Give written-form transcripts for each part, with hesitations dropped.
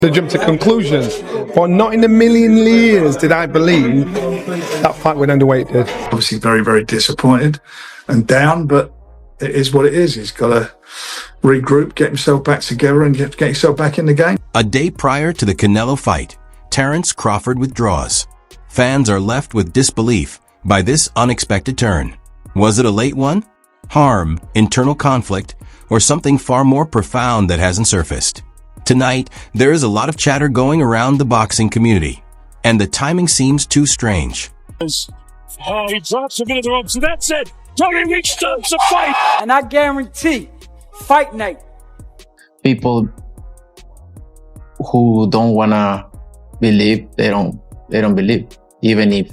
To jump to conclusions, but not in a million years did I believe that fight would end the way it did. Obviously very, very disappointed and down, but it is what it is. He's got to regroup, get himself back together and get himself back in the game. A day prior to the Canelo fight, Terence Crawford withdraws. Fans are left with disbelief by this unexpected turn. Was it a late one? Harm, internal conflict, or something far more profound that hasn't surfaced? Tonight, there is a lot of chatter going around the boxing community, and the timing seems too strange. He drops a bit of the rope, so that's it. Tommy Weeks starts a fight. And I guarantee, fight night. People who don't wanna believe, they don't believe. Even if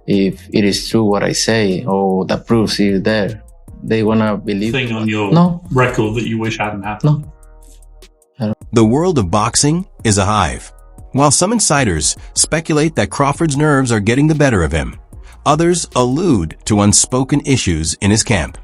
it is true what I say or the proofs is there, they wanna believe. Thing on your record that you wish hadn't happened? No. The world of boxing is a hive. While some insiders speculate that Crawford's nerves are getting the better of him, others allude to unspoken issues in his camp.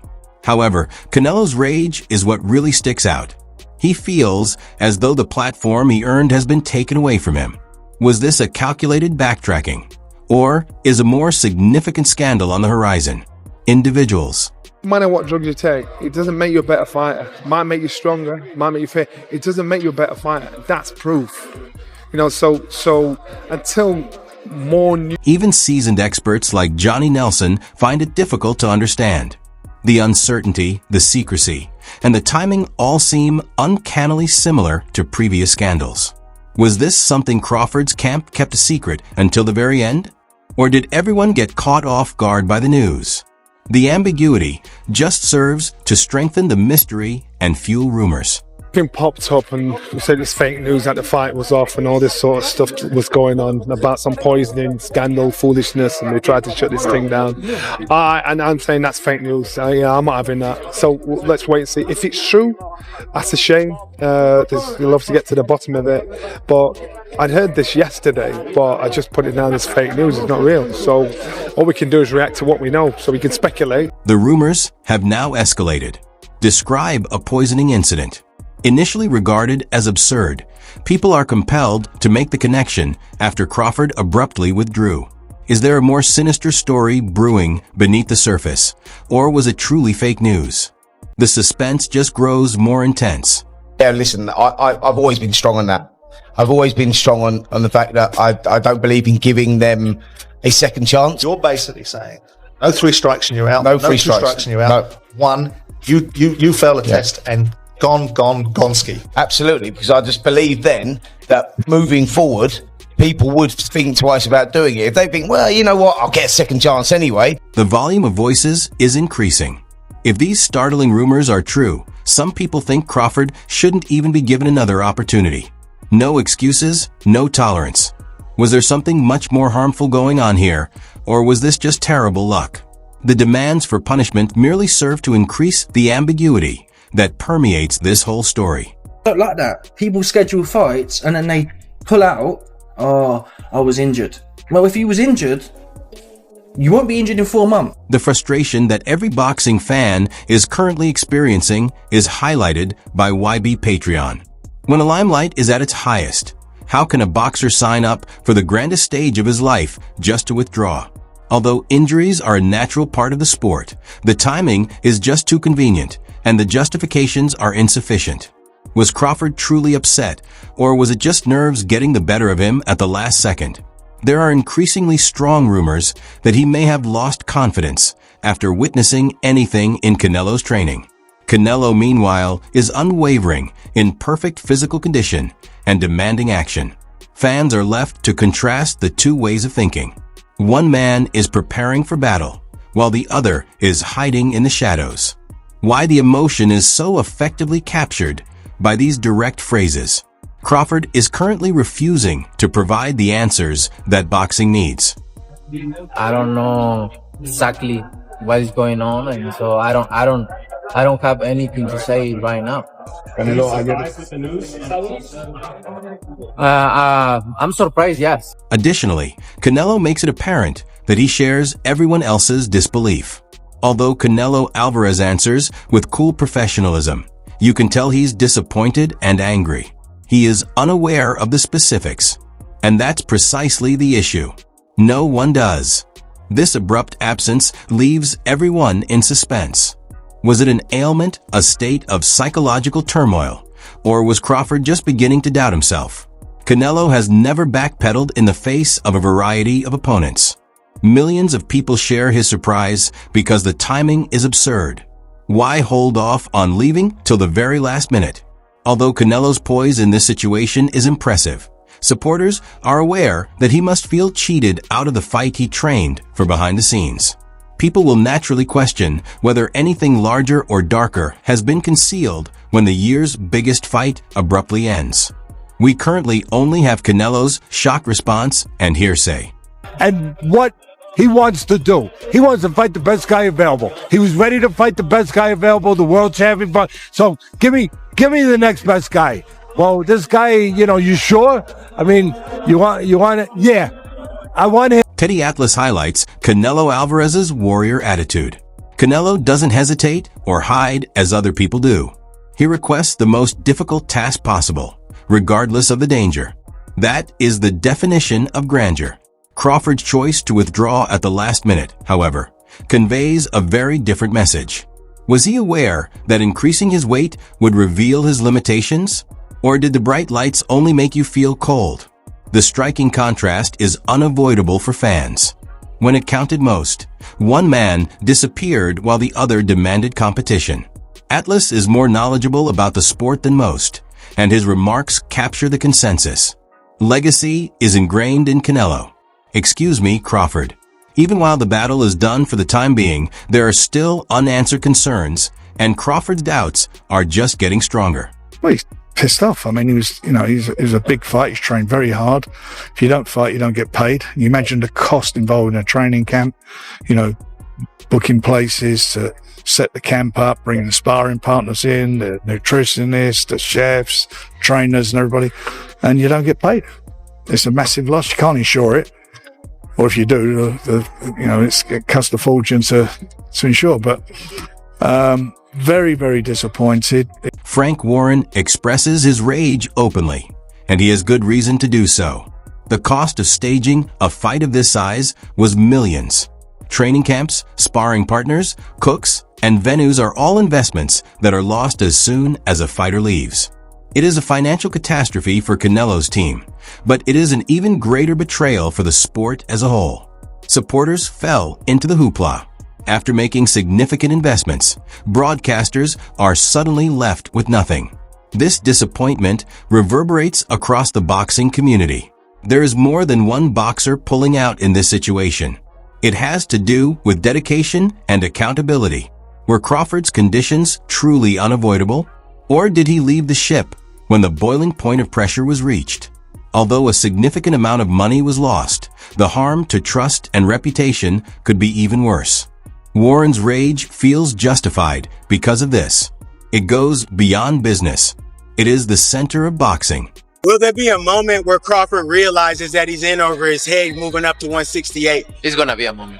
However, Canelo's rage is what really sticks out. He feels as though the platform he earned has been taken away from him. Was this a calculated backtracking? Or is a more significant scandal on the horizon? Individuals. No matter what drugs you take, it doesn't make you a better fighter. It might make you stronger, it might make you fit. It doesn't make you a better fighter. That's proof. You know, so until more new... Even seasoned experts like Johnny Nelson find it difficult to understand. The uncertainty, the secrecy, and the timing all seem uncannily similar to previous scandals. Was this something Crawford's camp kept a secret until the very end? Or did everyone get caught off guard by the news? The ambiguity just serves to strengthen the mystery and fuel rumors. Thing popped up and said it's fake news that the fight was off and all this sort of stuff was going on about some poisoning, scandal, foolishness, and they tried to shut this thing down. And I'm saying that's fake news. Yeah, I'm not having that. So let's wait and see. If it's true, that's a shame. You'll obviously get to the bottom of it. But I'd heard this yesterday, but I just put it down as fake news. It's not real. So all we can do is react to what we know, so we can speculate. The rumors have now escalated. Describe a poisoning incident. Initially regarded as absurd, people are compelled to make the connection after Crawford abruptly withdrew. Is there a more sinister story brewing beneath the surface, or was it truly fake news? The suspense just grows more intense. Yeah, listen, I've always been strong on that. I've always been strong on the fact that I don't believe in giving them a second chance. You're basically saying, no 3 strikes and you're out. No 3 strikes and you're out. No. One, you fail a test and gone ski. Absolutely, because I just believe then that moving forward, people would think twice about doing it. If they think, well, you know what, I'll get a second chance anyway. The volume of voices is increasing. If these startling rumors are true, some people think Crawford shouldn't even be given another opportunity. No excuses, no tolerance. Was there something much more harmful going on here, or was this just terrible luck? The demands for punishment merely serve to increase the ambiguity that permeates this whole story. Not like that. People schedule fights and then they pull out, oh, I was injured. Well, if you was injured, you won't be injured in 4 months. The frustration that every boxing fan is currently experiencing is highlighted by YB Patreon. When a limelight is at its highest, how can a boxer sign up for the grandest stage of his life just to withdraw? Although injuries are a natural part of the sport, the timing is just too convenient, and the justifications are insufficient. Was Crawford truly upset, or was it just nerves getting the better of him at the last second? There are increasingly strong rumors that he may have lost confidence after witnessing anything in Canelo's training. Canelo, meanwhile, is unwavering, in perfect physical condition, and demanding action. Fans are left to contrast the two ways of thinking. One man is preparing for battle, while the other is hiding in the shadows. Why the emotion is so effectively captured by these direct phrases. Crawford is currently refusing to provide the answers that boxing needs. I don't know exactly what is going on, and so I don't have anything to say right now. I'm surprised, yes. Additionally, Canelo makes it apparent that he shares everyone else's disbelief. Although Canelo Alvarez answers with cool professionalism, you can tell he's disappointed and angry. He is unaware of the specifics. And that's precisely the issue. No one does. This abrupt absence leaves everyone in suspense. Was it an ailment, a state of psychological turmoil, or was Crawford just beginning to doubt himself? Canelo has never backpedaled in the face of a variety of opponents. Millions of people share his surprise because the timing is absurd. Why hold off on leaving till the very last minute? Although Canelo's poise in this situation is impressive, supporters are aware that he must feel cheated out of the fight he trained for behind the scenes. People will naturally question whether anything larger or darker has been concealed when the year's biggest fight abruptly ends. We currently only have Canelo's shock response and hearsay. And what he wants to do. He wants to fight the best guy available. He was ready to fight the best guy available, the world champion. So give me the next best guy. Well, this guy, you sure? I mean, you want it? Yeah, I want him. Teddy Atlas highlights Canelo Alvarez's warrior attitude. Canelo doesn't hesitate or hide as other people do. He requests the most difficult task possible, regardless of the danger. That is the definition of grandeur. Crawford's choice to withdraw at the last minute, however, conveys a very different message. Was he aware that increasing his weight would reveal his limitations? Or did the bright lights only make you feel cold? The striking contrast is unavoidable for fans. When it counted most, one man disappeared while the other demanded competition. Atlas is more knowledgeable about the sport than most, and his remarks capture the consensus. Legacy is ingrained in Canelo. Excuse me, Crawford. Even while the battle is done for the time being, there are still unanswered concerns, and Crawford's doubts are just getting stronger. Well, he's pissed off. I mean, he was a big fight. He's trained very hard. If you don't fight, you don't get paid. You imagine the cost involved in a training camp, booking places to set the camp up, bringing the sparring partners in, the nutritionists, the chefs, trainers and everybody, and you don't get paid. It's a massive loss. You can't insure it. Or if you do, it costs a fortune to insure. But very, very disappointed. Frank Warren expresses his rage openly, and he has good reason to do so. The cost of staging a fight of this size was millions. Training camps, sparring partners, cooks, and venues are all investments that are lost as soon as a fighter leaves. It is a financial catastrophe for Canelo's team, but it is an even greater betrayal for the sport as a whole. Supporters fell into the hoopla. After making significant investments, broadcasters are suddenly left with nothing. This disappointment reverberates across the boxing community. There is more than one boxer pulling out in this situation. It has to do with dedication and accountability. Were Crawford's conditions truly unavoidable? Or did he leave the ship when the boiling point of pressure was reached? Although a significant amount of money was lost, the harm to trust and reputation could be even worse. Warren's rage feels justified because of this. It goes beyond business. It is the center of boxing. Will there be a moment where Crawford realizes that he's in over his head moving up to 168? It's gonna be a moment.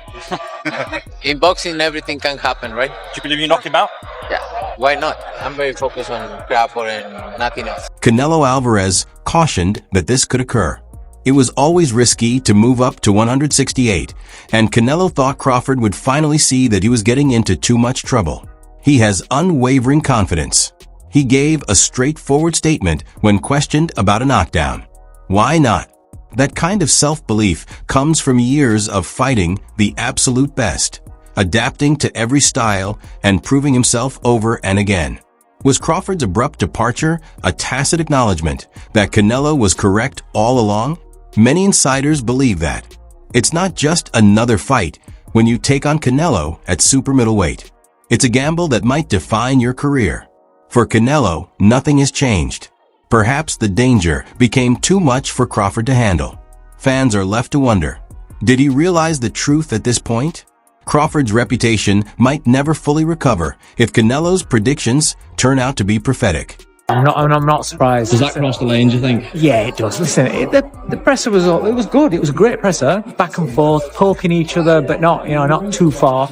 In boxing, everything can happen, right? Do you believe you knock him out? Yeah, why not? I'm very focused on Crawford and nothing else. Canelo Alvarez cautioned that this could occur. It was always risky to move up to 168, and Canelo thought Crawford would finally see that he was getting into too much trouble. He has unwavering confidence. He gave a straightforward statement when questioned about a knockdown. Why not? That kind of self-belief comes from years of fighting the absolute best, adapting to every style and proving himself over and again. Was Crawford's abrupt departure a tacit acknowledgement that Canelo was correct all along? Many insiders believe that. It's not just another fight when you take on Canelo at super middleweight. It's a gamble that might define your career. For Canelo, nothing has changed. Perhaps the danger became too much for Crawford to handle. Fans are left to wonder, did he realize the truth at this point? Crawford's reputation might never fully recover if Canelo's predictions turn out to be prophetic. I'm not surprised. Does that cross the lane, do you think? Yeah, it does. Listen, the presser was good. It was a great presser, back and forth, poking each other, but not too far.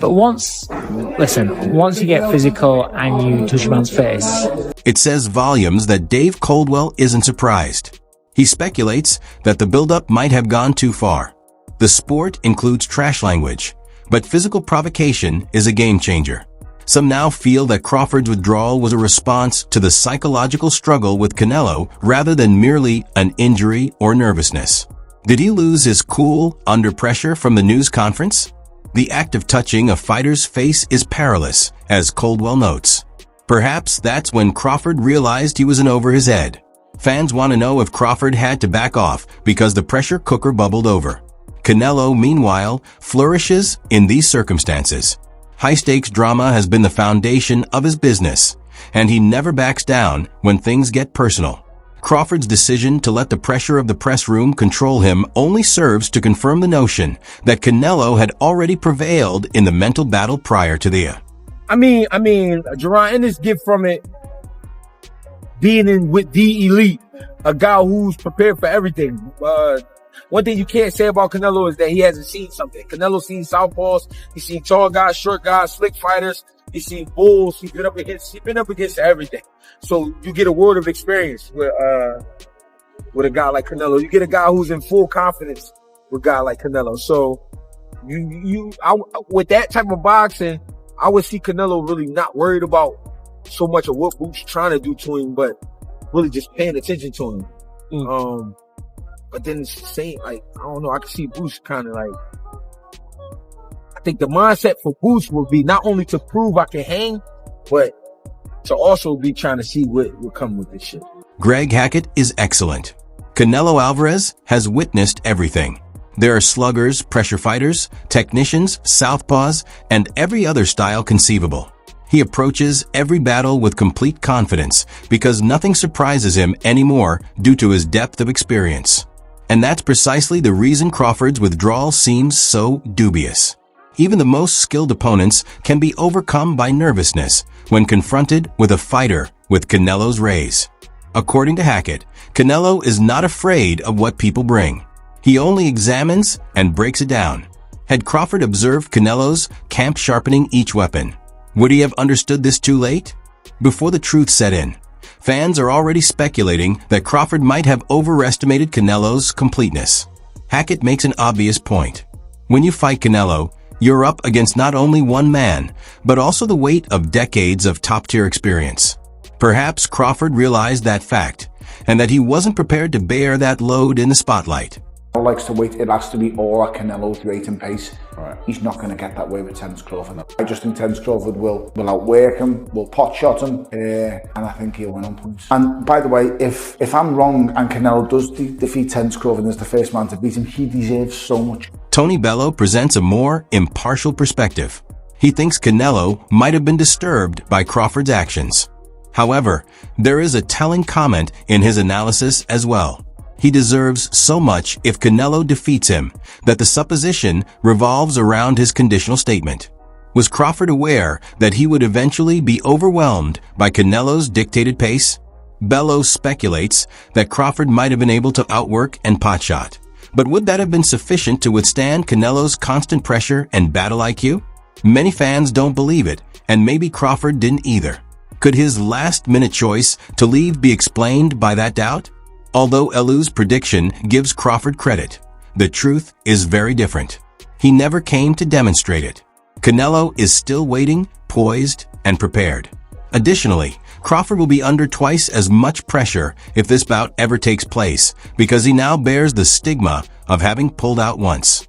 But once you get physical and you touch a man's face, It says volumes that Dave Coldwell isn't surprised. He speculates that the build-up might have gone too far. The sport includes trash language, but physical provocation is a game changer. Some now feel that Crawford's withdrawal was a response to the psychological struggle with Canelo rather than merely an injury or nervousness. Did he lose his cool under pressure from the news conference? The act of touching a fighter's face is perilous, as Coldwell notes. Perhaps that's when Crawford realized he was in over his head. Fans want to know if Crawford had to back off because the pressure cooker bubbled over. Canelo, meanwhile, flourishes in these circumstances. High-stakes drama has been the foundation of his business, and he never backs down when things get personal. Crawford's decision to let the pressure of the press room control him only serves to confirm the notion that Canelo had already prevailed in the mental battle prior to the I mean, Jerron Ennis get from it being in with the elite, a guy who's prepared for everything. One thing you can't say about Canelo is that he hasn't seen something. Canelo's seen southpaws, he's seen tall guys, short guys, slick fighters, he's seen bulls, he's been up against everything. So you get a world of experience with a guy like Canelo. You get a guy who's in full confidence with a guy like Canelo. So with that type of boxing, I would see Canelo really not worried about so much of what Boots trying to do to him, but really just paying attention to him. But then it's the same, like, I don't know, I can see Boots kind of like, I think the mindset for Boots would be not only to prove I can hang, but to also be trying to see what will come with this shit. Greg Hackett is excellent. Canelo Alvarez has witnessed everything. There are sluggers, pressure fighters, technicians, southpaws, and every other style conceivable. He approaches every battle with complete confidence because nothing surprises him anymore due to his depth of experience. And that's precisely the reason Crawford's withdrawal seems so dubious. Even the most skilled opponents can be overcome by nervousness when confronted with a fighter with Canelo's raise. According to Hackett, Canelo is not afraid of what people bring. He only examines and breaks it down. Had Crawford observed Canelo's camp sharpening each weapon, would he have understood this too late? Before the truth set in, fans are already speculating that Crawford might have overestimated Canelo's completeness. Hackett makes an obvious point. When you fight Canelo, you're up against not only one man, but also the weight of decades of top-tier experience. Perhaps Crawford realized that fact, and that he wasn't prepared to bear that load in the spotlight. Likes to wait. It has to be all at Canelo's rate and pace. Right. He's not going to get that way with Terence Crawford. I just think Terence Crawford will outwork him, will pot shot him, and I think he'll win on points. And by the way, if I'm wrong and Canelo does defeat Terence Crawford as the first man to beat him, he deserves so much. Tony Bello presents a more impartial perspective. He thinks Canelo might have been disturbed by Crawford's actions. However, there is a telling comment in his analysis as well. He deserves so much if Canelo defeats him that the supposition revolves around his conditional statement. Was Crawford aware that he would eventually be overwhelmed by Canelo's dictated pace? Bello speculates that Crawford might have been able to outwork and potshot. But would that have been sufficient to withstand Canelo's constant pressure and battle IQ? Many fans don't believe it, and maybe Crawford didn't either. Could his last-minute choice to leave be explained by that doubt? Although Elu's prediction gives Crawford credit, the truth is very different. He never came to demonstrate it. Canelo is still waiting, poised, and prepared. Additionally, Crawford will be under twice as much pressure if this bout ever takes place because he now bears the stigma of having pulled out once.